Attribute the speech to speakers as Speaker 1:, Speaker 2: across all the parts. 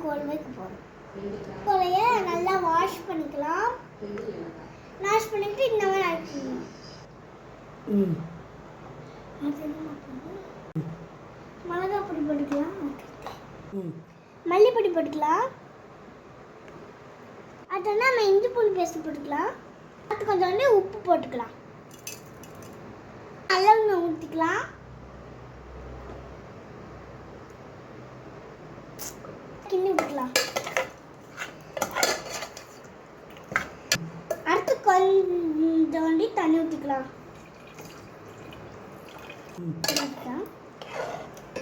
Speaker 1: கோல் வைக்க போகிறோம். கோலையை நல்லா வாஷ் பண்ணிக்கலாம். வாஷ் பண்ணிட்டு இந்த மாதிரி அரைச்சிக்கணும். மிளகா பொடி போட்டுக்கலாம், மல்லிப்பொடி போட்டுக்கலாம். அது நம்ம இஞ்சி பூண்டு பேஸ்ட் போட்டுக்கலாம். அது கொஞ்சம் உப்பு போட்டுக்கலாம். நல்லெண்ணெய் ஊற்றிக்கலாம். கிண்டி விட்டுக்கலாம். அடுத்து கொஞ்சோண்டி தண்ணி ஊற்றிக்கலாம்.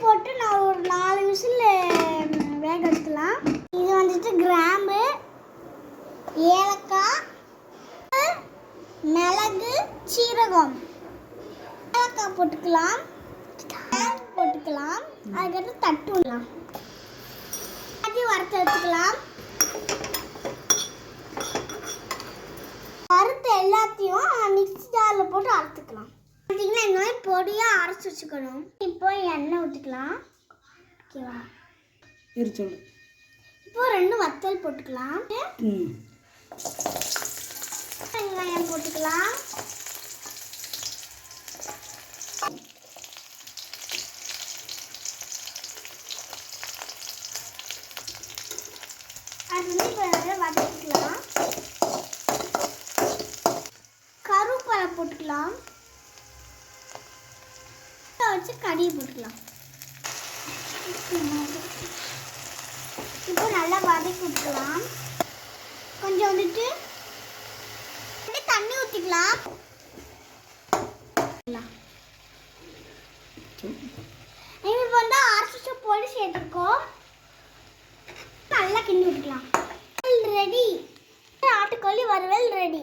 Speaker 1: போட்டு நான் ஒரு 4 விசில் வேக வச்சுக்கலாம். இது வந்துட்டு கிராம்பு, ஏலக்காய், மிளகு, சீரகம். ஏலக்காய் போட்டுக்கலாம், அதுக்கடுத்து தட்டு விடலாம். வறுத்து எடுத்துக்கலாம். வறுத்து எல்லாத்தையும் மிக்ஸி ஜாரில் போட்டு அரைச்சிக்கலாம். பார்த்தீங்கன்னா இந்த மாதிரி பொடியாக அரைச்சி வச்சுக்கணும். இப்போ எண்ணெய் ஊற்றிக்கலாம். ஓகேவா? இப்போ 2 வத்தல் போட்டுக்கலாம். வெங்காயம் போட்டுக்கலாம். அது வதக்கிக்கலாம். கருவேப்பிலை போட்டுக்கலாம். வச்சு கறியை போட்டுக்கலாம். இப்போ நல்லா வதக்கி விட்டுக்கலாம். கொஞ்சம் வந்துட்டு தண்ணி ஊற்றிக்கலாம். இப்போ வந்து அரைச்சி பொடி சேர்த்துருக்கோம். நல்லா கிண்டி விட்டுக்கலாம். ரெடி, ஆட்டுக்கோழி வறுவல் ரெடி.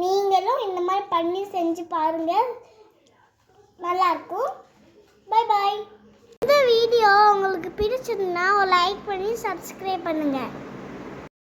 Speaker 1: நீங்களும் இந்த மாதிரி பண்ணி செஞ்சு பாருங்கள், நல்லாயிருக்கும். Bye bye. இந்த வீடியோ உங்களுக்கு பிடிச்சிருந்தா லைக் பண்ணி சப்ஸ்கிரைப் பண்ணுங்கள்.